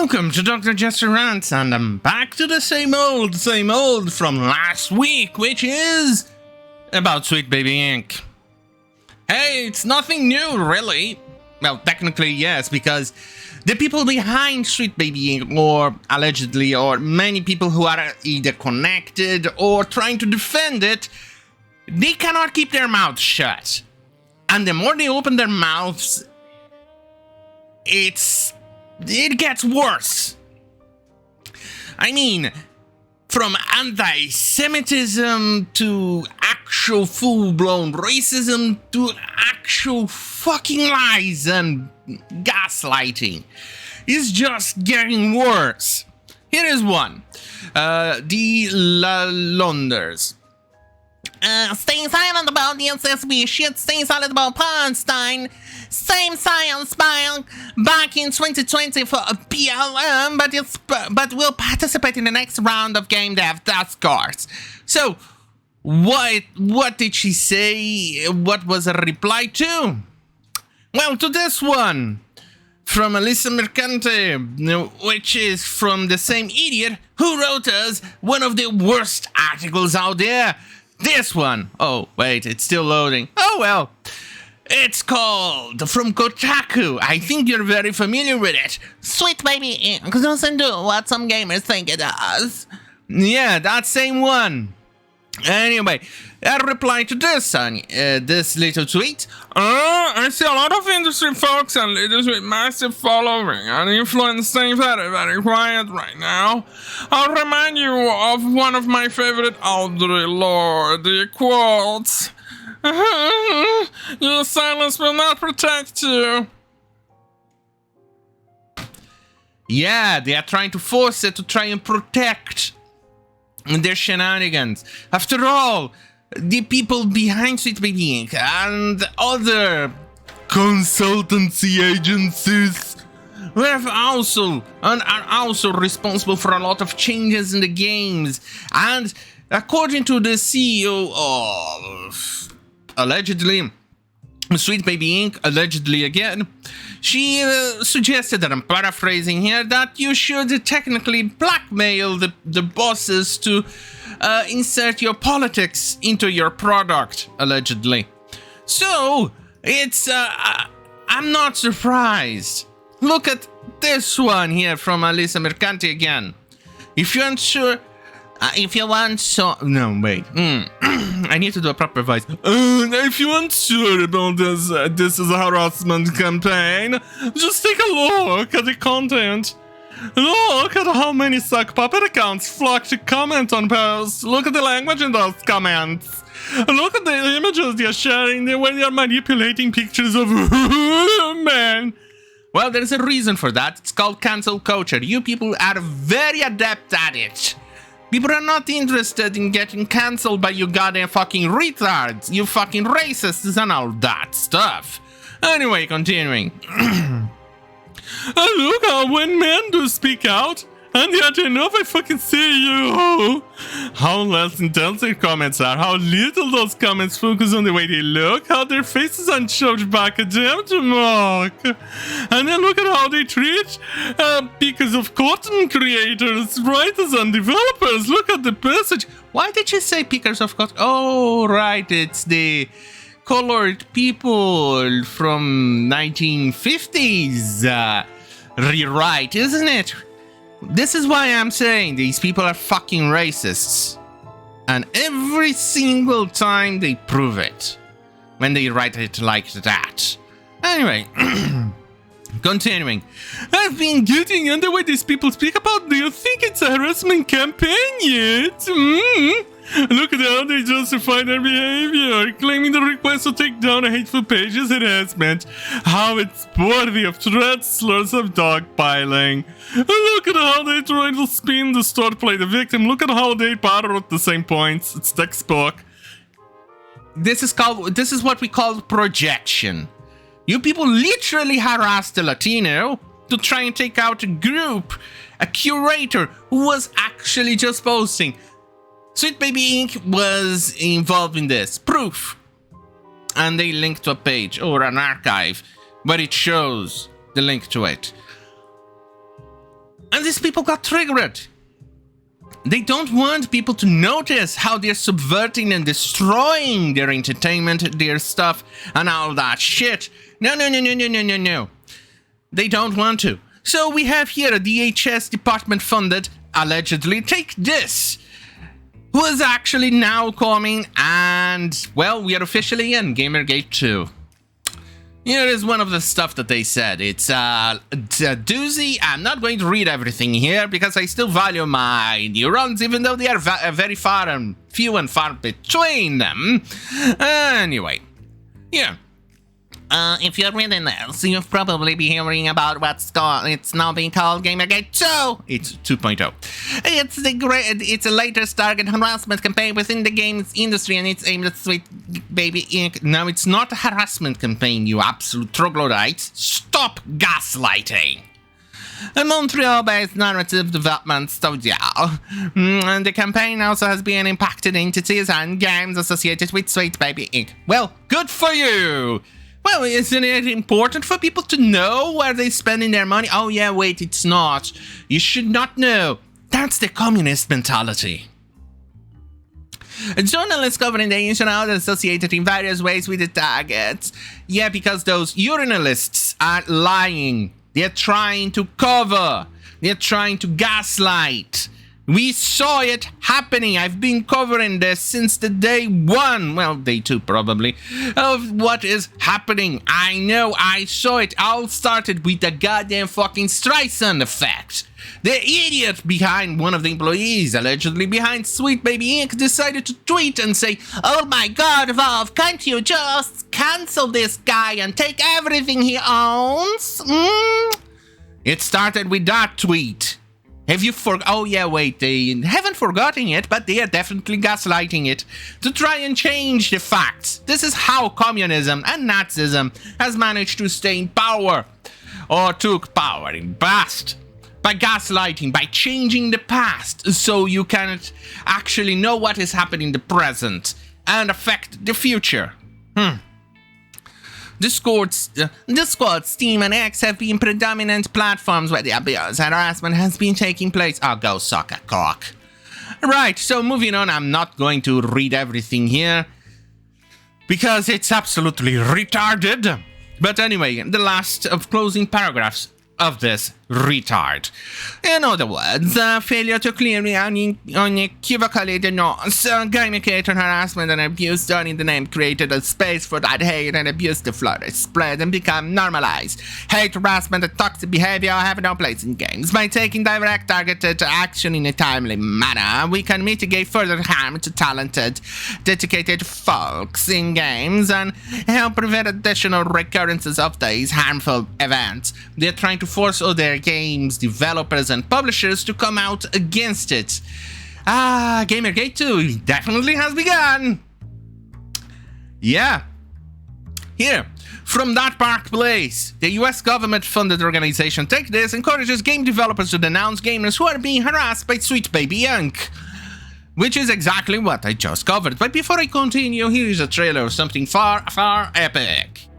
Welcome to Dr. Jester Rants, and I'm back to the same old from last week, which is about Sweet Baby Inc. Hey, it's nothing new, really. Well, technically, yes, because the people behind Sweet Baby Inc., or allegedly, or many people who are either connected or trying to defend it, they cannot keep their mouths shut. And the more they open their mouths, it gets worse. I mean, from anti-Semitism to actual full-blown racism to actual fucking lies and gaslighting. It's just getting worse. Here is one. The Londers. Staying silent about the SSB shit, staying silent about Palestine. Same science back in 2020 for a BLM, but will participate in the next round of game dev task cards. So, what did she say? What was a reply to? Well, to this one from Elisa Mercante, which is from the same idiot who wrote us one of the worst articles out there. This one. Oh, wait, it's still loading. Oh, well. It's called From Kotaku. I think you're very familiar with it. Sweet Baby Inc. doesn't do what some gamers think it does. Yeah, that same one. Anyway, a reply to this, this little tweet. I see a lot of industry folks and leaders with massive following and influence staying very, very quiet right now. I'll remind you of one of my favorite Audre Lorde quotes. Your silence will not protect you. Yeah, they are trying to force it to try and protect their shenanigans. After all, the people behind Sweet Baby Inc. and other consultancy agencies are also responsible for a lot of changes in the games. And according to the CEO of allegedly Sweet Baby Inc., allegedly again, she suggested, that I'm paraphrasing here, that you should technically blackmail the bosses to insert your politics into your product, allegedly. So, it's, I'm not surprised. Look at this one here from Alisa Mercante again. If you're unsure, no, wait. I need to do a proper voice. If you're unsure about this, this is a harassment campaign, just take a look at the content. Look at how many sock puppet accounts flock to comment on posts. Look at the language in those comments. Look at the images they're sharing when they're manipulating pictures of men. Well, there's a reason for that. It's called cancel culture. You people are very adept at it. People are not interested in getting cancelled by you goddamn fucking retards, you fucking racists and all that stuff. Anyway, continuing. Look how when men do speak out, and yet enough I fucking see you. How less intense their comments are, how little those comments focus on the way they look, how their faces aren't shoved back at them to mock. And then look at how they treat because of cotton creators, writers and developers. Look at the message. Why did you say pickers of cotton? Oh, right, it's the colored people from 1950s rewrite, isn't it? This is why I'm saying these people are fucking racists. And every single time they prove it. When they write it like that. Anyway. Continuing. I've been getting on the way these people speak about. Do you think it's a harassment campaign yet? Look at how they justify their behavior, claiming the request to take down a hateful page is harassment. How it's worthy of threats, slurs of dogpiling. Look at how they try to spin the story, play the victim. Look at how they parrot the same points. It's textbook. This is what we call projection. You people literally harassed the Latino to try and take out a group, a curator who was actually just posting. Sweet Baby Inc. was involved in this. Proof. And they link to a page or an archive, but it shows the link to it. And these people got triggered. They don't want people to notice how they're subverting and destroying their entertainment, their stuff, and all that shit. No. They don't want to. So we have here a DHS department-funded, allegedly, take this, who is actually now coming, and, well, we are officially in Gamergate 2. Here is one of the stuff that they said. It's a doozy. I'm not going to read everything here because I still value my neurons, even though they are very far and few and far between them. Anyway, yeah. If you're reading this, you've probably been hearing about it's now being called Gamergate 2. It's 2.0. It's the latest target harassment campaign within the games industry, and it's aimed at Sweet Baby Inc. No, it's not a harassment campaign, you absolute troglodytes. Stop gaslighting. A Montreal-based narrative development studio. And the campaign also has been impacted entities and games associated with Sweet Baby Inc. Well, good for you. Well, isn't it important for people to know where they're spending their money? Oh yeah, wait, it's not. You should not know. That's the communist mentality. Journalists covering the internet are associated in various ways with the targets. Yeah, because those urinalists are lying. They're trying to cover. They're trying to gaslight. We saw it happening. I've been covering this since the day one, well, day two probably, of what is happening. I know, I saw it. All started with the goddamn fucking Streisand effect. The idiot behind one of the employees, allegedly behind Sweet Baby Inc., decided to tweet and say, "Oh my god, Valve, can't you just cancel this guy and take everything he owns?" It started with that tweet. Have you oh yeah, wait, they haven't forgotten it, but they are definitely gaslighting it to try and change the facts. This is how communism and Nazism has managed to stay in power, or took power in past. By gaslighting, by changing the past, so you cannot actually know what is happening in the present and affect the future. Discord, Steam, and X have been predominant platforms where the abuse and harassment has been taking place. Oh, go suck a cock. Right, so moving on, I'm not going to read everything here because it's absolutely retarded. But anyway, the last of closing paragraphs of this retard. In other words, failure to clearly and unequivocally denounce Gamergate harassment and abuse done in the name created a space for that hate and abuse to flourish, spread, and become normalized. Hate, harassment, and toxic behavior have no place in games. By taking direct targeted action in a timely manner, we can mitigate further harm to talented, dedicated folks in games and help prevent additional recurrences of these harmful events. They're trying to force other games developers and publishers to come out against it. Gamergate 2 definitely has begun. Yeah. Here, from that park place, the US government-funded organization Take This encourages game developers to denounce gamers who are being harassed by Sweet Baby Inc., which is exactly what I just covered. But before I continue, here is a trailer of something far, far epic.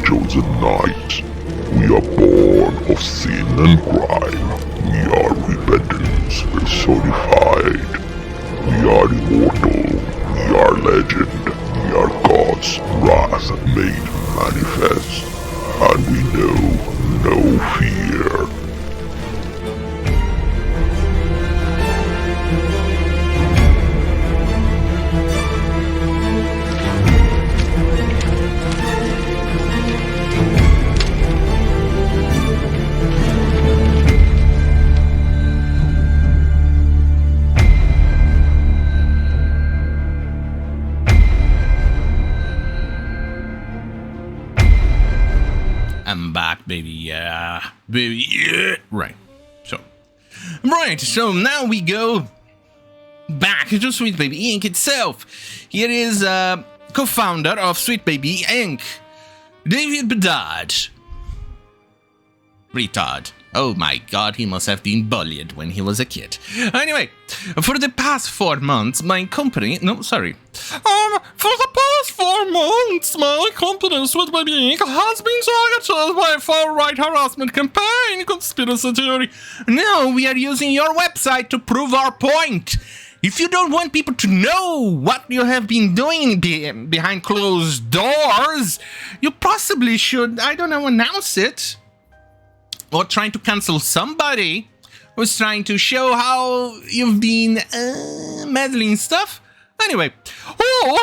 Chosen knight. We are born of sin and crime. We are repentance personified. We are immortal. We are legend. We are God's wrath made manifest. And we know no fear. I'm back, baby. Yeah, baby. Yeah. Right. So now we go back to Sweet Baby Inc. itself. Here is co-founder of Sweet Baby Inc., David Bedard. Retard. Oh my god, he must have been bullied when he was a kid. Anyway, for the past 4 months, my company... No, sorry. For the past 4 months, my company, Sweet Baby Inc., has been targeted by a far-right harassment campaign, conspiracy theory. Now we are using your website to prove our point. If you don't want people to know what you have been doing behind closed doors, you possibly should, I don't know, announce it. Or trying to cancel somebody who's trying to show how you've been meddling stuff. Anyway,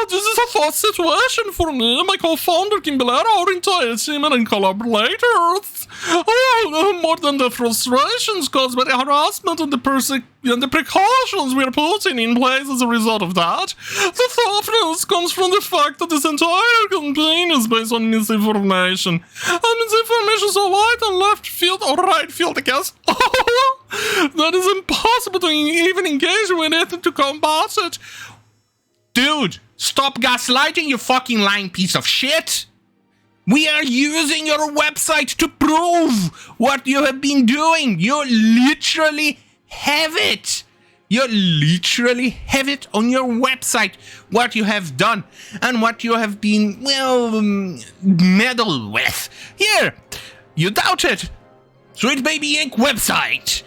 this is a tough situation for me and my co-founder Kimberly, our entire team and collaborators. More than the frustrations caused by the harassment and the precautions we're putting in place as a result of that, the toughness comes from the fact that this entire campaign is based on misinformation. And misinformation so wide and left field or right field, I guess. That is impossible to even engage with it to combat it. Dude, stop gaslighting, you fucking lying piece of shit! We are using your website to prove what you have been doing! You literally have it! You literally have it on your website, what you have done, and what you have been, well, meddled with. Here, you doubt it! Sweet Baby Inc. website!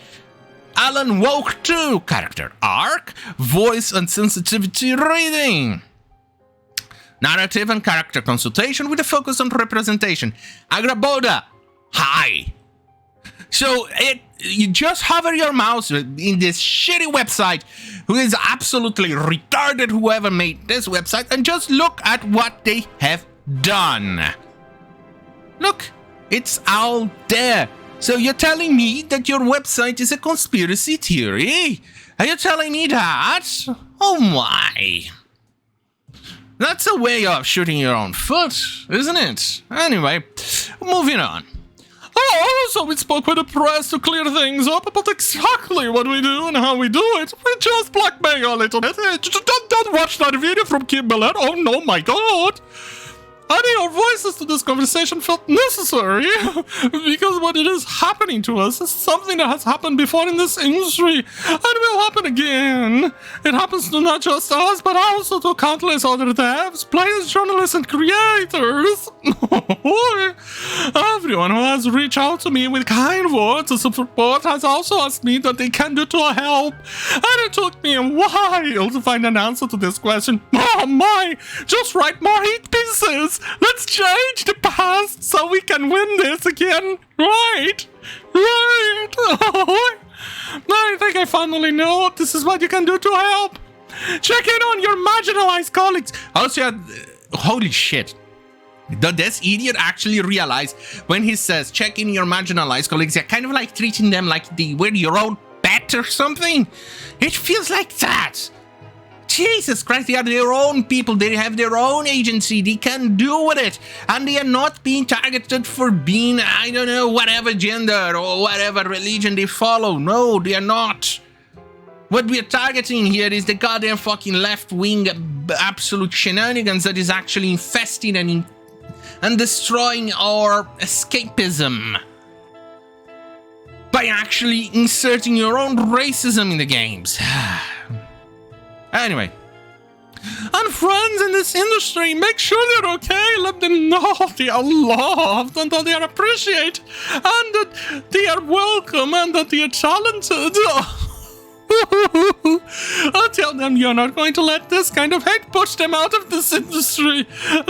Alan Woke 2 character arc, voice and sensitivity reading. Narrative and character consultation with a focus on representation. Agraboda, hi. So you just hover your mouse in this shitty website, who is absolutely retarded, whoever made this website, and just look at what they have done. Look, it's all there. So you're telling me that your website is a conspiracy theory? Are you telling me that? Oh my. That's a way of shooting your own foot, isn't it? Anyway, moving on. So we spoke with the press to clear things up about exactly what we do and how we do it. We just blackmail a little bit. Don't watch that video from Kim Millett. Oh no, my god. Adding our voices to this conversation felt necessary because what it is happening to us is something that has happened before in this industry and will happen again. It happens to not just us, but also to countless other devs, players, journalists, and creators. Everyone who has reached out to me with kind words of support has also asked me what they can do to help. And it took me a while to find an answer to this question. Oh my, just write more hate pieces. Let's change the past so we can win this again. Right. I think I finally know this is what you can do to help. Check in on your marginalized colleagues. Also, holy shit. Did this idiot actually realize when he says check in your marginalized colleagues, you're kind of like treating them like they were your own pet or something? It feels like that. Jesus Christ, they are their own people, they have their own agency, they can do with it, and they are not being targeted for being, I don't know, whatever gender or whatever religion they follow. No, they are not. What we are targeting here is the goddamn fucking left-wing absolute shenanigans that is actually infesting and destroying our escapism by actually inserting your own racism in the games. Anyway, and friends in this industry, make sure they're okay. Let them know they are loved and that they are appreciated and that they are welcome and that they are talented. Tell them you're not going to let this kind of hate push them out of this industry.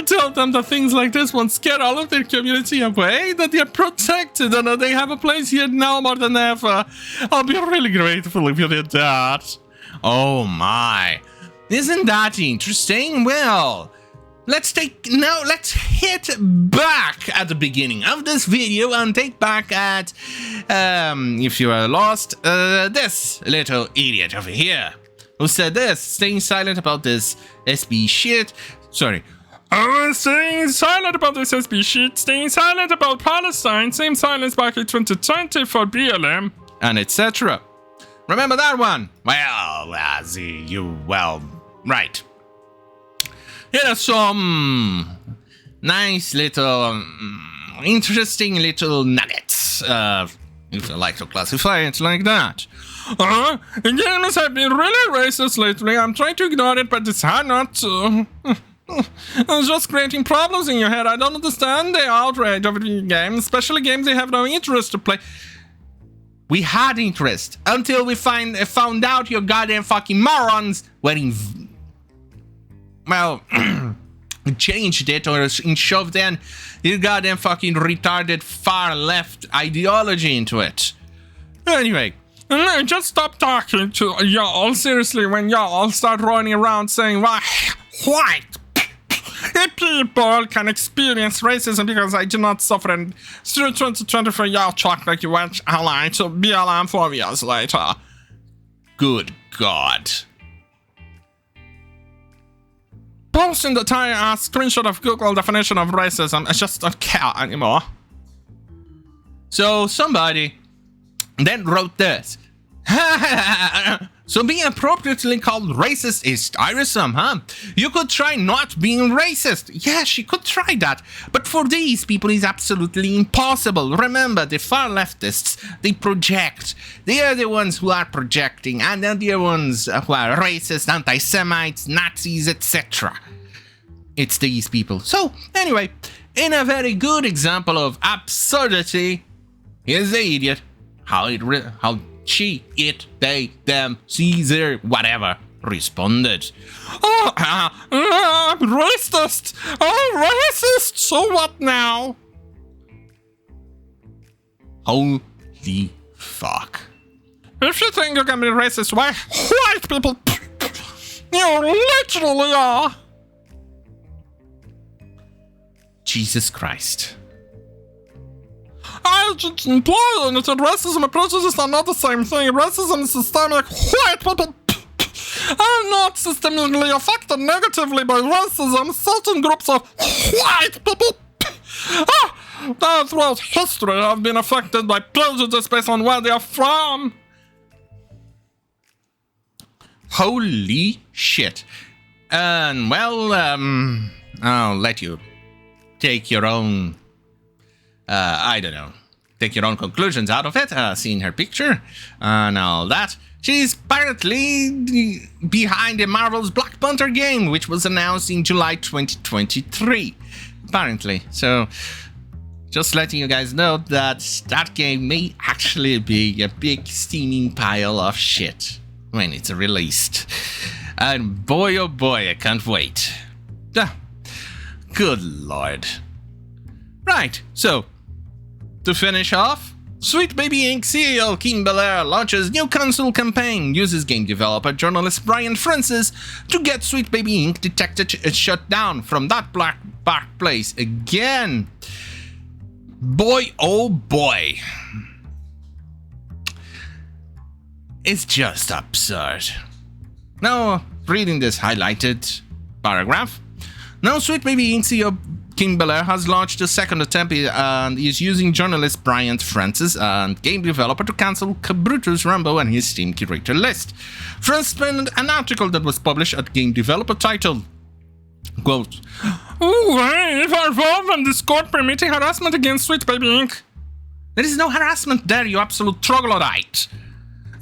Tell them that things like this won't scare all of their community away, that they are protected and that they have a place here now more than ever. I'll be really grateful if you did that. Oh my, isn't that interesting? Well, let's hit back at the beginning of this video and take back at, if you are lost, this little idiot over here who said this, staying silent about this SB shit. Sorry. Staying silent about SSB shit, staying silent about Palestine, same silence back in 2020 for BLM, and etc. Remember that one? Well, right. Here are some nice little, interesting little nuggets, if I like to classify it like that. Gamers have been really racist lately. I'm trying to ignore it, but it's hard not to. It's just creating problems in your head. I don't understand the outrage over the games, especially games they have no interest to play. We had interest until we found out your goddamn fucking morons were changed it or shoved in your goddamn fucking retarded far left ideology into it. Anyway, just stop talking to y'all seriously when y'all start running around saying white people can experience racism because I do not suffer, and through 2024 y'all talk like you went ally to BLM 4 years later. Good God. Posting the tiny ass screenshot of Google definition of racism, I just don't care anymore. So somebody then wrote this. So being appropriately called racist is tiresome, huh? You could try not being racist. Yes, you could try that. But for these people, it's absolutely impossible. Remember, the far leftists, they project. They are the ones who are projecting, and they're the ones who are racist, anti-Semites, Nazis, etc. It's these people. So, anyway, in a very good example of absurdity, here's the idiot. How she, it, they, them, Caesar, whatever, responded. Racist! Oh, racist! So what now? Holy fuck. If you think you can be racist, why white people? You literally are. Jesus Christ. I just implying that racism and prejudice are not the same thing. Racism is systemic. White people are not systemically affected negatively by racism. Certain groups of white people throughout history have been affected by prejudice based on where they are from. Holy shit. And well, I'll let you take your own I don't know, take your own conclusions out of it, seeing her picture and all that. She's apparently behind the Marvel's Black Panther game, which was announced in July 2023, apparently. So, just letting you guys know that that game may actually be a big steaming pile of shit when it's released. And boy oh boy, I can't wait. Good lord. Right, so to finish off, Sweet Baby Inc. CEO Kim Belair launches new console campaign, uses game developer journalist Brian Francis to get Sweet Baby Inc. detected and shut down from that black place again. Boy oh boy. It's just absurd. Now, reading this highlighted paragraph. Now Sweet Baby Inc. CEO Kim Belair has launched a second attempt and is using journalist Brian Francis and game developer to cancel Brutus Rambo and his Steam curator list. Francis penned an article that was published at Game Developer titled, quote, if our Valve and Discord permitting harassment against Sweet Baby Inc. There is no harassment there, you absolute troglodyte.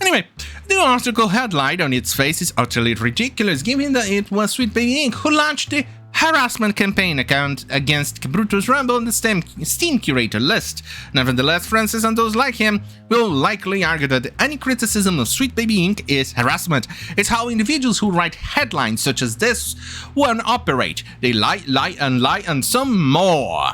Anyway, the article headline on its face is utterly ridiculous, given that it was Sweet Baby Inc. who launched the harassment campaign account against Brutus Rambo on the Steam curator list. Nevertheless, Francis and those like him will likely argue that any criticism of Sweet Baby Inc. is harassment. It's how individuals who write headlines such as this one operate. They lie, and some more.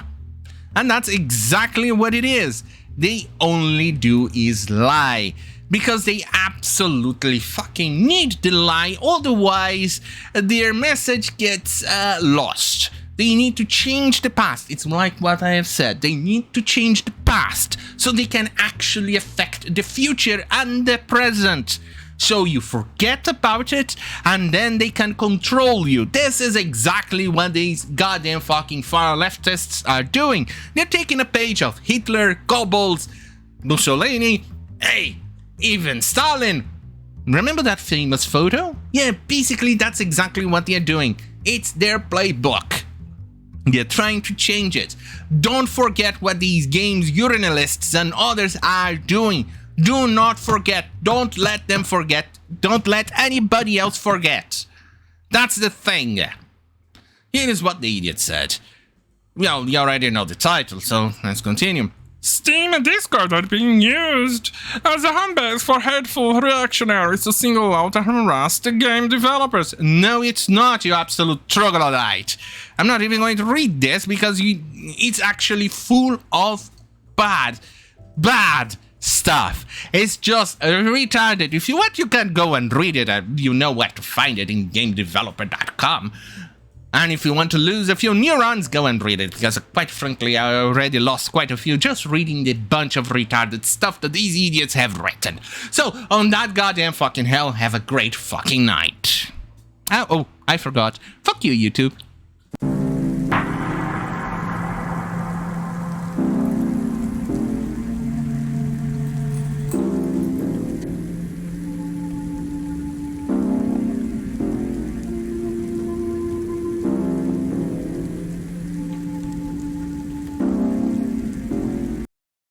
And that's exactly what it is. They only do is lie. Because they absolutely fucking need the lie, otherwise their message gets lost. They need to change the past. It's like what I have said. They need to change the past so they can actually affect the future and the present. so you forget about it, and then they can control you. This is exactly what these goddamn fucking far leftists are doing. They're taking a page of Hitler, Goebbels, Mussolini, hey, even Stalin. Remember that famous photo? Yeah, basically that's exactly what they're doing. It's their playbook. They're trying to change it. Don't forget what these games urinalists and others are doing. Do not forget. Don't let them forget. Don't let anybody else forget. That's the thing. Here is what the idiot said. Well, you already know the title, so let's continue. Steam and Discord are being used as a handbags for hateful reactionaries to single out and harass the game developers. No, it's not, you absolute troglodyte. I'm not even going to read this because it's actually full of bad stuff. It's just retarded. If you want, you can go and read it. You know where to find it in gamedeveloper.com. And if you want to lose a few neurons, go and read it, because quite frankly, I already lost quite a few just reading the bunch of retarded stuff that these idiots have written. So, on that goddamn fucking hell, have a great fucking night. Oh, I forgot. Fuck you, YouTube.